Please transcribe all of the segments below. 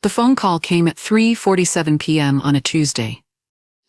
The phone call came at 3:47 p.m. on a Tuesday.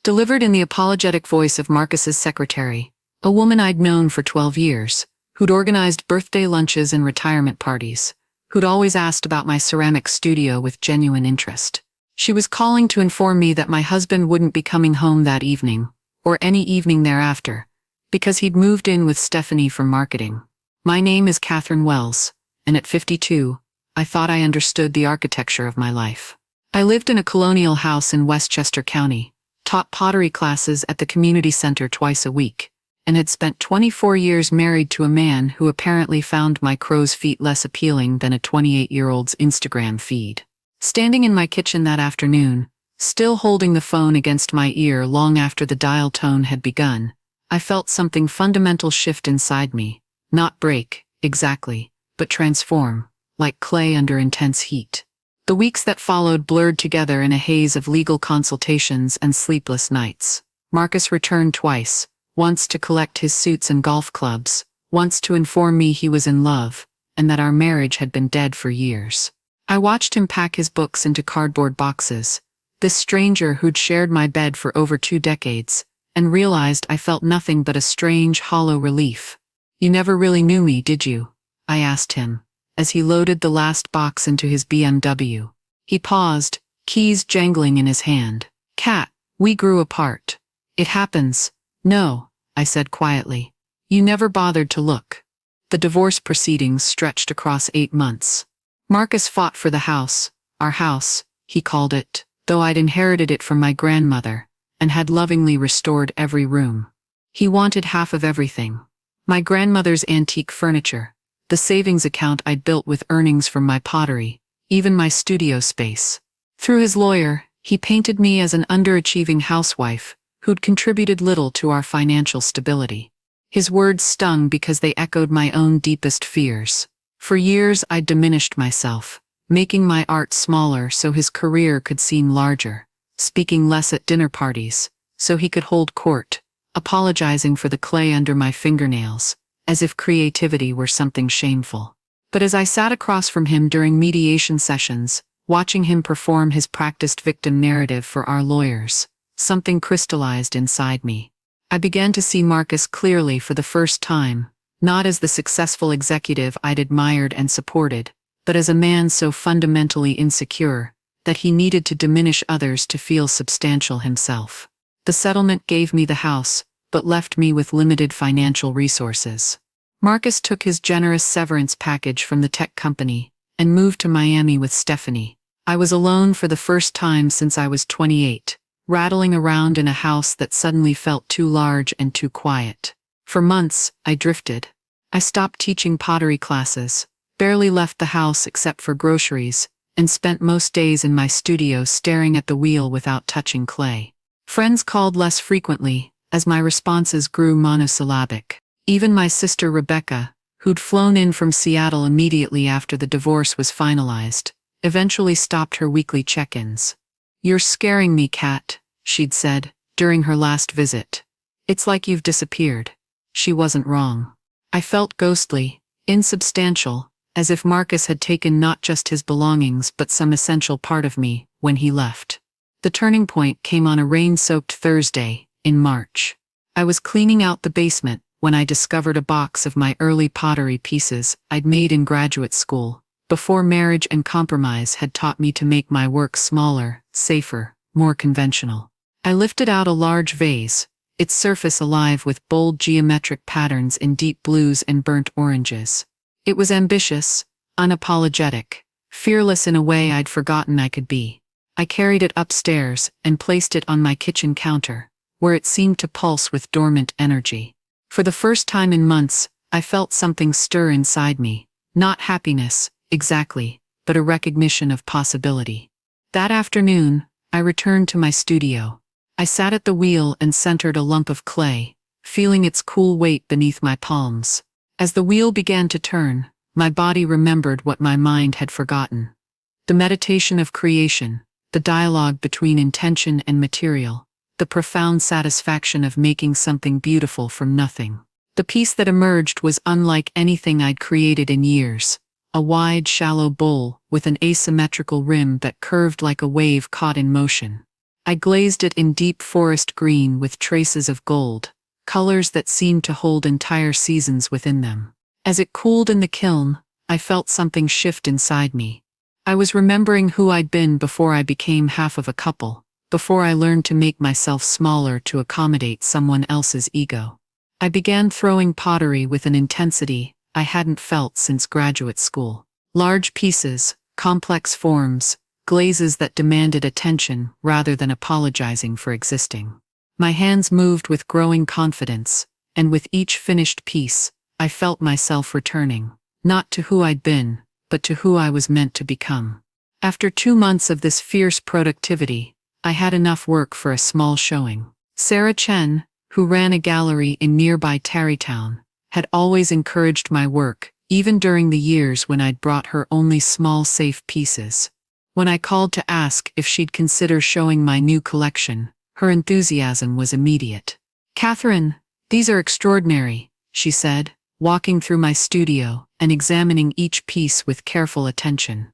Delivered in the apologetic voice of Marcus's secretary, a woman I'd known for 12 years, who'd organized birthday lunches and retirement parties, who'd always asked about my ceramic studio with genuine interest. She was calling to inform me that my husband wouldn't be coming home that evening, or any evening thereafter, because he'd moved in with Stephanie from marketing. My name is Catherine Wells, and at 52, I thought I understood the architecture of my life. I lived in a colonial house in Westchester County, taught pottery classes at the community center twice a week, and had spent 24 years married to a man who apparently found my crow's feet less appealing than a 28-year-old's Instagram feed. Standing in my kitchen that afternoon, still holding the phone against my ear long after the dial tone had begun, I felt something fundamental shift inside me, not break, exactly, but transform, like clay under intense heat. The weeks that followed blurred together in a haze of legal consultations and sleepless nights. Marcus returned twice, once to collect his suits and golf clubs, once to inform me he was in love, and that our marriage had been dead for years. I watched him pack his books into cardboard boxes, this stranger who'd shared my bed for over 2 decades, and realized I felt nothing but a strange, hollow relief. "You never really knew me, did you?" I asked him, as he loaded the last box into his BMW. He paused, keys jangling in his hand. "Cat, we grew apart. It happens." "No," I said quietly. "You never bothered to look." The divorce proceedings stretched across 8 months. Marcus fought for the house, our house, he called it, though I'd inherited it from my grandmother, and had lovingly restored every room. He wanted half of everything. My grandmother's antique furniture, the savings account I'd built with earnings from my pottery, even my studio space. Through his lawyer, he painted me as an underachieving housewife who'd contributed little to our financial stability. His words stung because they echoed my own deepest fears. For years I'd diminished myself, making my art smaller so his career could seem larger, speaking less at dinner parties so he could hold court, apologizing for the clay under my fingernails, as if creativity were something shameful. But as I sat across from him during mediation sessions, watching him perform his practiced victim narrative for our lawyers, something crystallized inside me. I began to see Marcus clearly for the first time, not as the successful executive I'd admired and supported, but as a man so fundamentally insecure that he needed to diminish others to feel substantial himself. The settlement gave me the house, but left me with limited financial resources. Marcus took his generous severance package from the tech company and moved to Miami with Stephanie. I was alone for the first time since I was 28, rattling around in a house that suddenly felt too large and too quiet. For months, I drifted. I stopped teaching pottery classes, barely left the house except for groceries, and spent most days in my studio staring at the wheel without touching clay. Friends called less frequently, as my responses grew monosyllabic. Even my sister Rebecca, who'd flown in from Seattle immediately after the divorce was finalized, eventually stopped her weekly check-ins. "You're scaring me, Kat," she'd said, during her last visit. "It's like you've disappeared." She wasn't wrong. I felt ghostly, insubstantial, as if Marcus had taken not just his belongings but some essential part of me when he left. The turning point came on a rain-soaked Thursday, in March. I was cleaning out the basement when I discovered a box of my early pottery pieces I'd made in graduate school, before marriage and compromise had taught me to make my work smaller, safer, more conventional. I lifted out a large vase, its surface alive with bold geometric patterns in deep blues and burnt oranges. It was ambitious, unapologetic, fearless in a way I'd forgotten I could be. I carried it upstairs and placed it on my kitchen counter, where it seemed to pulse with dormant energy. For the first time in months, I felt something stir inside me, not happiness, exactly, but a recognition of possibility. That afternoon, I returned to my studio. I sat at the wheel and centered a lump of clay, feeling its cool weight beneath my palms. As the wheel began to turn, my body remembered what my mind had forgotten. The meditation of creation, the dialogue between intention and material, the profound satisfaction of making something beautiful from nothing. The piece that emerged was unlike anything I'd created in years, a wide, shallow bowl with an asymmetrical rim that curved like a wave caught in motion. I glazed it in deep forest green with traces of gold, colors that seemed to hold entire seasons within them. As it cooled in the kiln, I felt something shift inside me. I was remembering who I'd been before I became half of a couple, before I learned to make myself smaller to accommodate someone else's ego. I began throwing pottery with an intensity I hadn't felt since graduate school. Large pieces, complex forms, glazes that demanded attention rather than apologizing for existing. My hands moved with growing confidence, and with each finished piece, I felt myself returning, not to who I'd been, but to who I was meant to become. After 2 months of this fierce productivity, I had enough work for a small showing. Sarah Chen, who ran a gallery in nearby Tarrytown, had always encouraged my work, even during the years when I'd brought her only small safe pieces. When I called to ask if she'd consider showing my new collection, her enthusiasm was immediate. "Catherine, these are extraordinary," she said, walking through my studio and examining each piece with careful attention.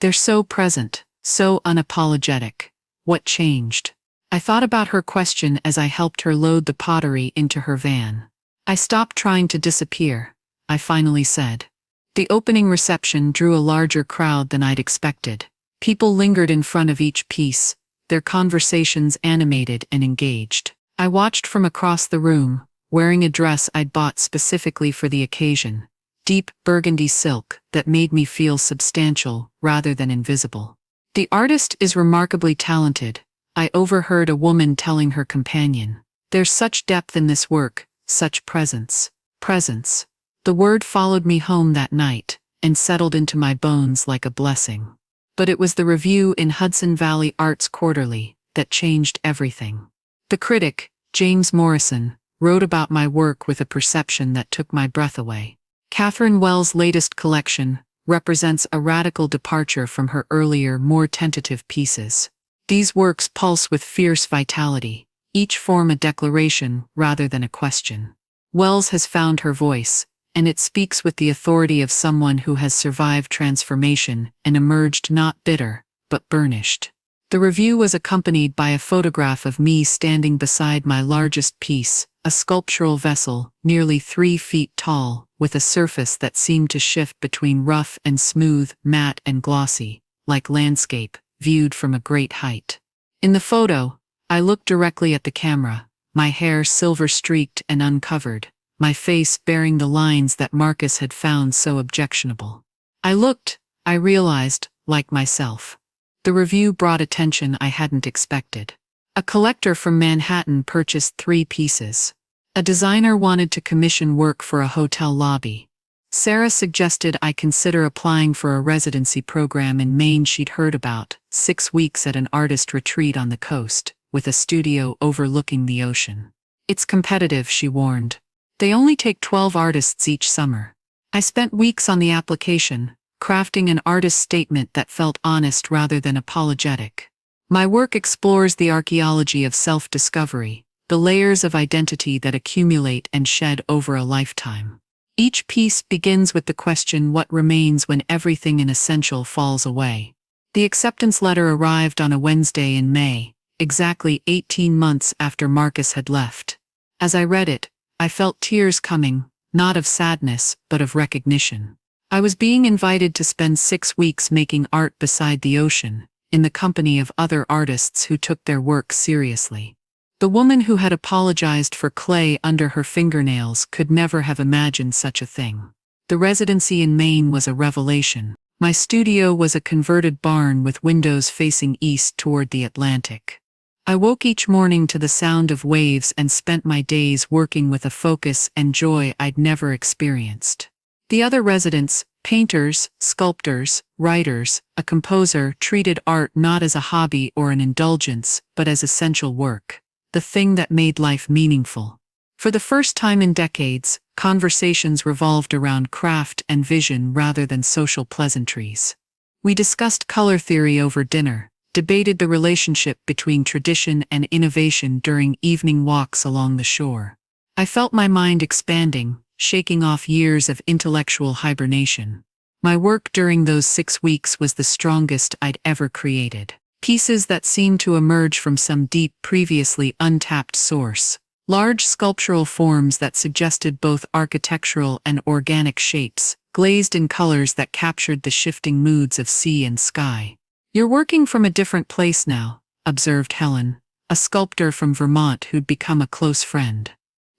"They're so present, so unapologetic. What changed?" I thought about her question as I helped her load the pottery into her van. "I stopped trying to disappear," I finally said. The opening reception drew a larger crowd than I'd expected. People lingered in front of each piece, their conversations animated and engaged. I watched from across the room, wearing a dress I'd bought specifically for the occasion, deep burgundy silk that made me feel substantial rather than invisible. "The artist is remarkably talented," I overheard a woman telling her companion. "There's such depth in this work, such presence." Presence. The word followed me home that night, and settled into my bones like a blessing. But it was the review in Hudson Valley Arts Quarterly that changed everything. The critic, James Morrison, wrote about my work with a perception that took my breath away. "Catherine Wells' latest collection represents a radical departure from her earlier, more tentative pieces. These works pulse with fierce vitality, each form a declaration rather than a question. Wells has found her voice, and it speaks with the authority of someone who has survived transformation and emerged not bitter, but burnished." The review was accompanied by a photograph of me standing beside my largest piece, a sculptural vessel nearly 3 feet tall, with a surface that seemed to shift between rough and smooth, matte and glossy, like landscape viewed from a great height. In the photo, I looked directly at the camera, my hair silver-streaked and uncovered, my face bearing the lines that Marcus had found so objectionable. I realized, like myself. The review brought attention I hadn't expected. A collector from Manhattan purchased 3 pieces. A designer wanted to commission work for a hotel lobby. Sarah suggested I consider applying for a residency program in Maine she'd heard about, 6 weeks at an artist retreat on the coast, with a studio overlooking the ocean. "It's competitive," she warned. "They only take 12 artists each summer." I spent weeks on the application, crafting an artist statement that felt honest rather than apologetic. My work explores the archaeology of self-discovery, the layers of identity that accumulate and shed over a lifetime. Each piece begins with the question, what remains when everything essential falls away? The acceptance letter arrived on a Wednesday in May, exactly 18 months after Marcus had left. As I read it, I felt tears coming, not of sadness, but of recognition. I was being invited to spend 6 weeks making art beside the ocean, in the company of other artists who took their work seriously. The woman who had apologized for clay under her fingernails could never have imagined such a thing. The residency in Maine was a revelation. My studio was a converted barn with windows facing east toward the Atlantic. I woke each morning to the sound of waves and spent my days working with a focus and joy I'd never experienced. The other residents, painters, sculptors, writers, a composer, treated art not as a hobby or an indulgence, but as essential work, the thing that made life meaningful. For the first time in decades, conversations revolved around craft and vision rather than social pleasantries. We discussed color theory over dinner, debated the relationship between tradition and innovation during evening walks along the shore. I felt my mind expanding, shaking off years of intellectual hibernation. My work during those 6 weeks was the strongest I'd ever created. Pieces that seemed to emerge from some deep, previously untapped source. Large sculptural forms that suggested both architectural and organic shapes, glazed in colors that captured the shifting moods of sea and sky. "You're working from a different place now," observed Helen, a sculptor from Vermont who'd become a close friend.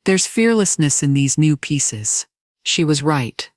"There's fearlessness in these new pieces." She was right.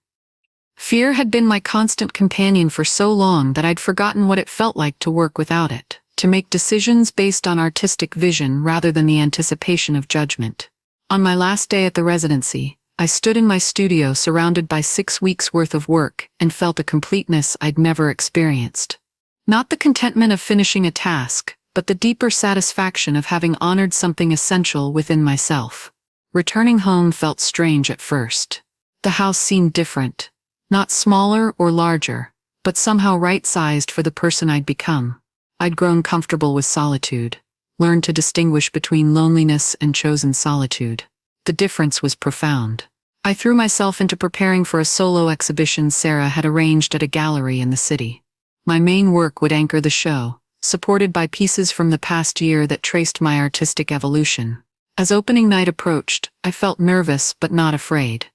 Fear had been my constant companion for so long that I'd forgotten what it felt like to work without it, to make decisions based on artistic vision rather than the anticipation of judgment. On my last day at the residency, I stood in my studio surrounded by 6 weeks' worth of work and felt a completeness I'd never experienced. Not the contentment of finishing a task, but the deeper satisfaction of having honored something essential within myself. Returning home felt strange at first. The house seemed different. Not smaller or larger, but somehow right-sized for the person I'd become. I'd grown comfortable with solitude, learned to distinguish between loneliness and chosen solitude. The difference was profound. I threw myself into preparing for a solo exhibition Sarah had arranged at a gallery in the city. My main work would anchor the show, supported by pieces from the past year that traced my artistic evolution. As opening night approached, I felt nervous but not afraid.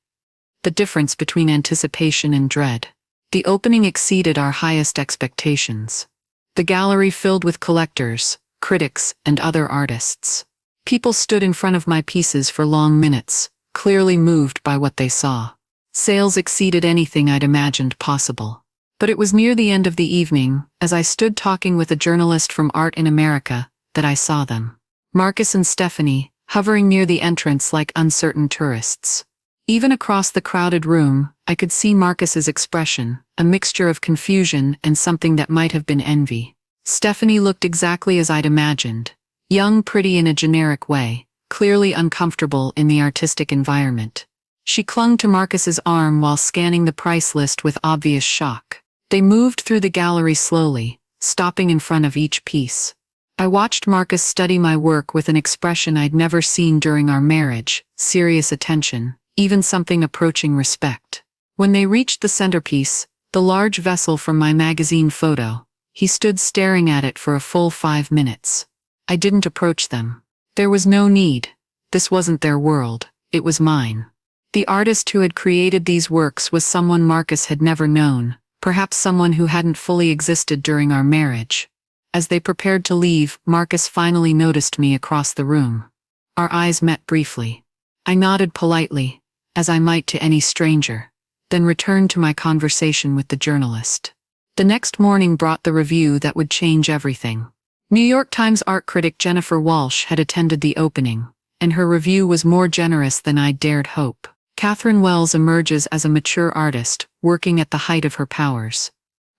The difference between anticipation and dread. The opening exceeded our highest expectations. The gallery filled with collectors, critics, and other artists. People stood in front of my pieces for long minutes, clearly moved by what they saw. Sales exceeded anything I'd imagined possible. But it was near the end of the evening, as I stood talking with a journalist from Art in America, that I saw them. Marcus and Stephanie, hovering near the entrance like uncertain tourists. Even across the crowded room, I could see Marcus's expression, a mixture of confusion and something that might have been envy. Stephanie looked exactly as I'd imagined. Young, pretty in a generic way, clearly uncomfortable in the artistic environment. She clung to Marcus's arm while scanning the price list with obvious shock. They moved through the gallery slowly, stopping in front of each piece. I watched Marcus study my work with an expression I'd never seen during our marriage, serious attention, even something approaching respect. When they reached the centerpiece, the large vessel from my magazine photo, he stood staring at it for a full 5 minutes. I didn't approach them. There was no need. This wasn't their world, it was mine. The artist who had created these works was someone Marcus had never known, perhaps someone who hadn't fully existed during our marriage. As they prepared to leave, Marcus finally noticed me across the room. Our eyes met briefly. I nodded politely, as I might to any stranger, then returned to my conversation with the journalist. The next morning brought the review that would change everything. New York Times art critic Jennifer Walsh had attended the opening, and her review was more generous than I'd dared hope. Catherine Wells emerges as a mature artist, working at the height of her powers.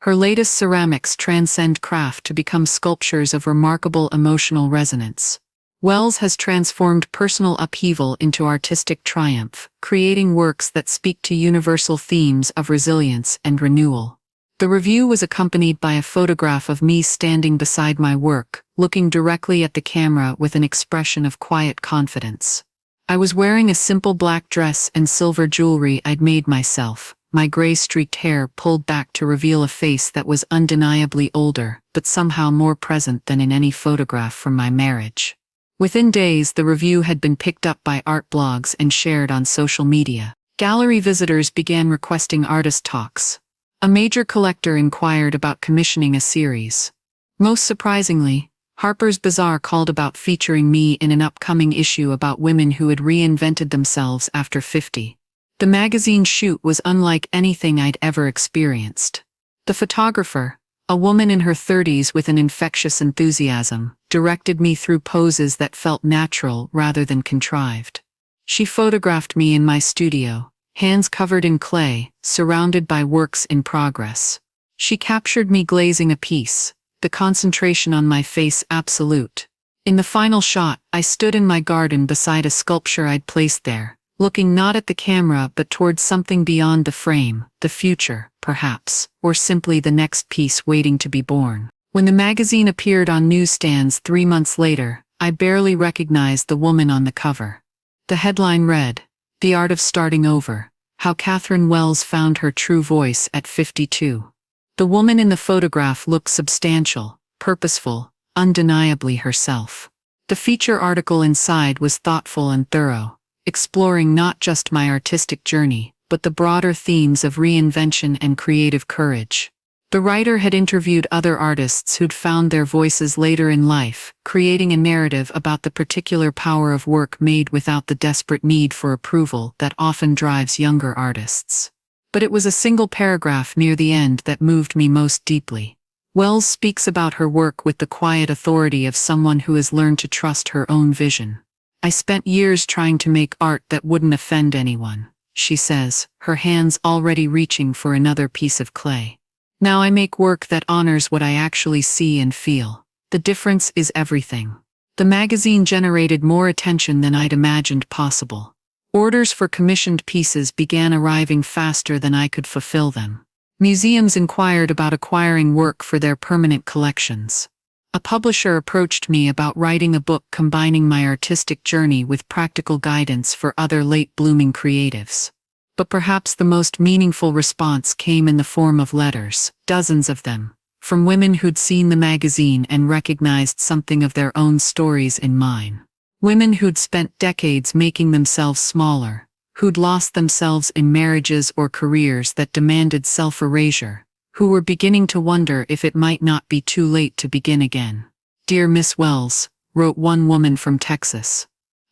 Her latest ceramics transcend craft to become sculptures of remarkable emotional resonance. Wells has transformed personal upheaval into artistic triumph, creating works that speak to universal themes of resilience and renewal. The review was accompanied by a photograph of me standing beside my work, looking directly at the camera with an expression of quiet confidence. I was wearing a simple black dress and silver jewelry I'd made myself, my gray-streaked hair pulled back to reveal a face that was undeniably older, but somehow more present than in any photograph from my marriage. Within days, the review had been picked up by art blogs and shared on social media. Gallery visitors began requesting artist talks. A major collector inquired about commissioning a series. Most surprisingly, Harper's Bazaar called about featuring me in an upcoming issue about women who had reinvented themselves after 50. The magazine shoot was unlike anything I'd ever experienced. The photographer, a woman in her 30s with an infectious enthusiasm, directed me through poses that felt natural rather than contrived. She photographed me in my studio, hands covered in clay, surrounded by works in progress. She captured me glazing a piece, the concentration on my face absolute. In the final shot, I stood in my garden beside a sculpture I'd placed there, looking not at the camera but towards something beyond the frame, the future, perhaps, or simply the next piece waiting to be born. When the magazine appeared on newsstands 3 months later, I barely recognized the woman on the cover. The headline read, "The Art of Starting Over, How Catherine Wells Found Her True Voice at 52. The woman in the photograph looked substantial, purposeful, undeniably herself. The feature article inside was thoughtful and thorough, exploring not just my artistic journey, but the broader themes of reinvention and creative courage. The writer had interviewed other artists who'd found their voices later in life, creating a narrative about the particular power of work made without the desperate need for approval that often drives younger artists. But it was a single paragraph near the end that moved me most deeply. Wells speaks about her work with the quiet authority of someone who has learned to trust her own vision. "I spent years trying to make art that wouldn't offend anyone," she says, her hands already reaching for another piece of clay. "Now I make work that honors what I actually see and feel. The difference is everything." The magazine generated more attention than I'd imagined possible. Orders for commissioned pieces began arriving faster than I could fulfill them. Museums inquired about acquiring work for their permanent collections. A publisher approached me about writing a book combining my artistic journey with practical guidance for other late-blooming creatives. But perhaps the most meaningful response came in the form of letters, dozens of them, from women who'd seen the magazine and recognized something of their own stories in mine. Women who'd spent decades making themselves smaller, who'd lost themselves in marriages or careers that demanded self-erasure, who were beginning to wonder if it might not be too late to begin again. "Dear Miss Wells," wrote one woman from Texas,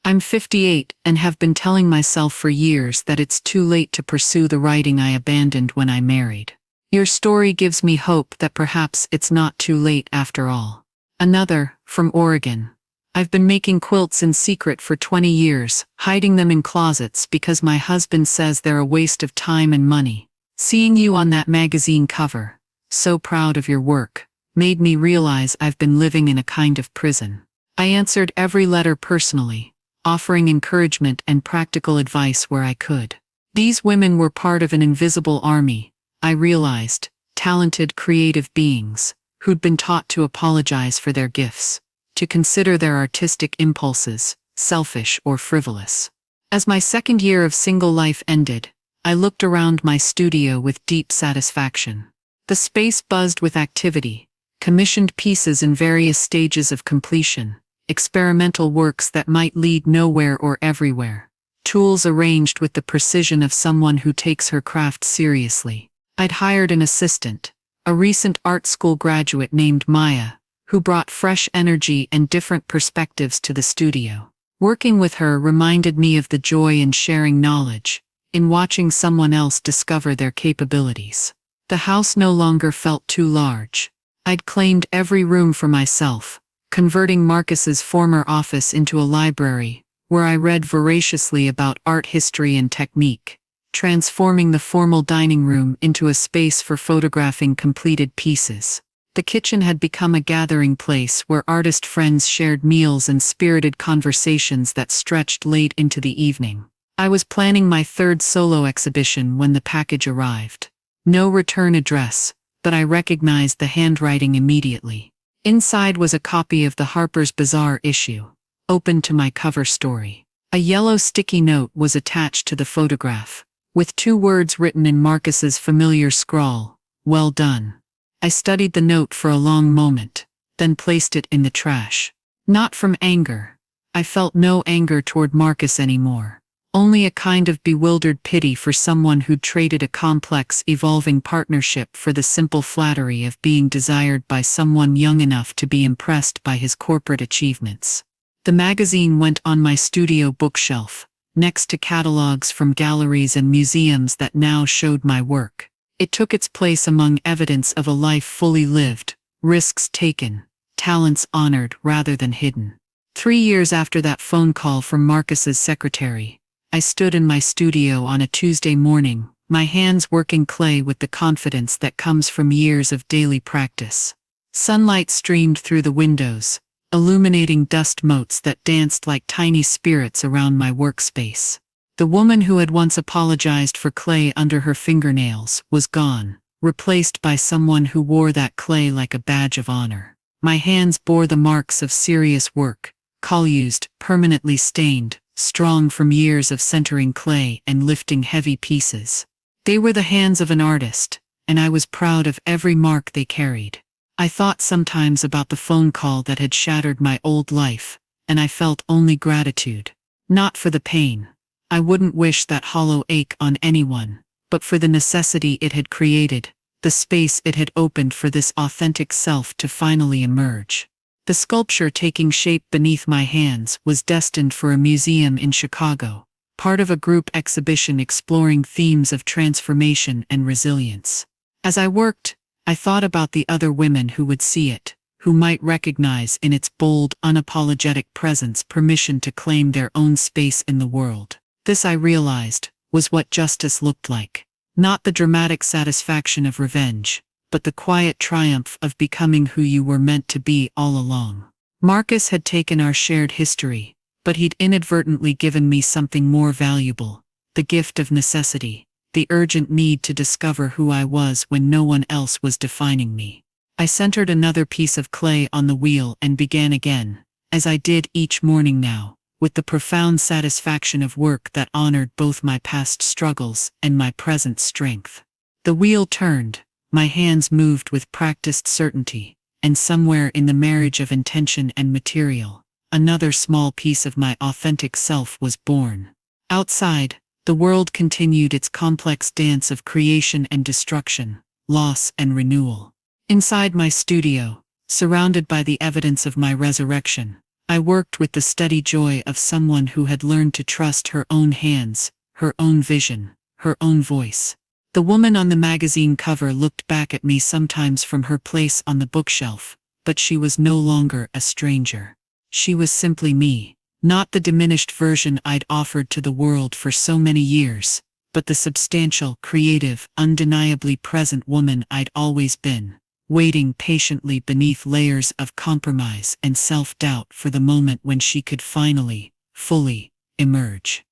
"I'm 58 and have been telling myself for years that it's too late to pursue the writing I abandoned when I married. Your story gives me hope that perhaps it's not too late after all." Another, from Oregon, "I've been making quilts in secret for 20 years, hiding them in closets because my husband says they're a waste of time and money. Seeing you on that magazine cover, so proud of your work, made me realize I've been living in a kind of prison." I answered every letter personally, offering encouragement and practical advice where I could. These women were part of an invisible army, I realized, talented creative beings, who'd been taught to apologize for their gifts, to consider their artistic impulses selfish or frivolous. As my second year of single life ended, I looked around my studio with deep satisfaction. The space buzzed with activity, commissioned pieces in various stages of completion, experimental works that might lead nowhere or everywhere, tools arranged with the precision of someone who takes her craft seriously. I'd hired an assistant, a recent art school graduate named Maya, who brought fresh energy and different perspectives to the studio. Working with her reminded me of the joy in sharing knowledge, in watching someone else discover their capabilities. The house no longer felt too large. I'd claimed every room for myself, converting Marcus's former office into a library, where I read voraciously about art history and technique, transforming the formal dining room into a space for photographing completed pieces. The kitchen had become a gathering place where artist friends shared meals and spirited conversations that stretched late into the evening. I was planning my third solo exhibition when the package arrived. No return address, but I recognized the handwriting immediately. Inside was a copy of the Harper's Bazaar issue, open to my cover story. A yellow sticky note was attached to the photograph, with 2 words written in Marcus's familiar scrawl, "Well done." I studied the note for a long moment, then placed it in the trash. Not from anger. I felt no anger toward Marcus anymore. Only a kind of bewildered pity for someone who'd traded a complex, evolving partnership for the simple flattery of being desired by someone young enough to be impressed by his corporate achievements. The magazine went on my studio bookshelf, next to catalogs from galleries and museums that now showed my work. It took its place among evidence of a life fully lived, risks taken, talents honored rather than hidden. 3 years after that phone call from Marcus's secretary, I stood in my studio on a Tuesday morning, my hands working clay with the confidence that comes from years of daily practice. Sunlight streamed through the windows, illuminating dust motes that danced like tiny spirits around my workspace. The woman who had once apologized for clay under her fingernails was gone, replaced by someone who wore that clay like a badge of honor. My hands bore the marks of serious work, collused, permanently stained, strong from years of centering clay and lifting heavy pieces. They were the hands of an artist, and I was proud of every mark they carried. I thought sometimes about the phone call that had shattered my old life, and I felt only gratitude. Not for the pain. I wouldn't wish that hollow ache on anyone, but for the necessity it had created, the space it had opened for this authentic self to finally emerge. The sculpture taking shape beneath my hands was destined for a museum in Chicago, part of a group exhibition exploring themes of transformation and resilience. As I worked, I thought about the other women who would see it, who might recognize in its bold, unapologetic presence permission to claim their own space in the world. This, I realized, was what justice looked like. Not the dramatic satisfaction of revenge, but the quiet triumph of becoming who you were meant to be all along. Marcus had taken our shared history, but he'd inadvertently given me something more valuable, the gift of necessity, the urgent need to discover who I was when no one else was defining me. I centered another piece of clay on the wheel and began again, as I did each morning now, with the profound satisfaction of work that honored both my past struggles and my present strength. The wheel turned, my hands moved with practiced certainty, and somewhere in the marriage of intention and material, another small piece of my authentic self was born. Outside, the world continued its complex dance of creation and destruction, loss and renewal. Inside my studio, surrounded by the evidence of my resurrection, I worked with the steady joy of someone who had learned to trust her own hands, her own vision, her own voice. The woman on the magazine cover looked back at me sometimes from her place on the bookshelf, but she was no longer a stranger. She was simply me, not the diminished version I'd offered to the world for so many years, but the substantial, creative, undeniably present woman I'd always been, waiting patiently beneath layers of compromise and self-doubt for the moment when she could finally, fully, emerge.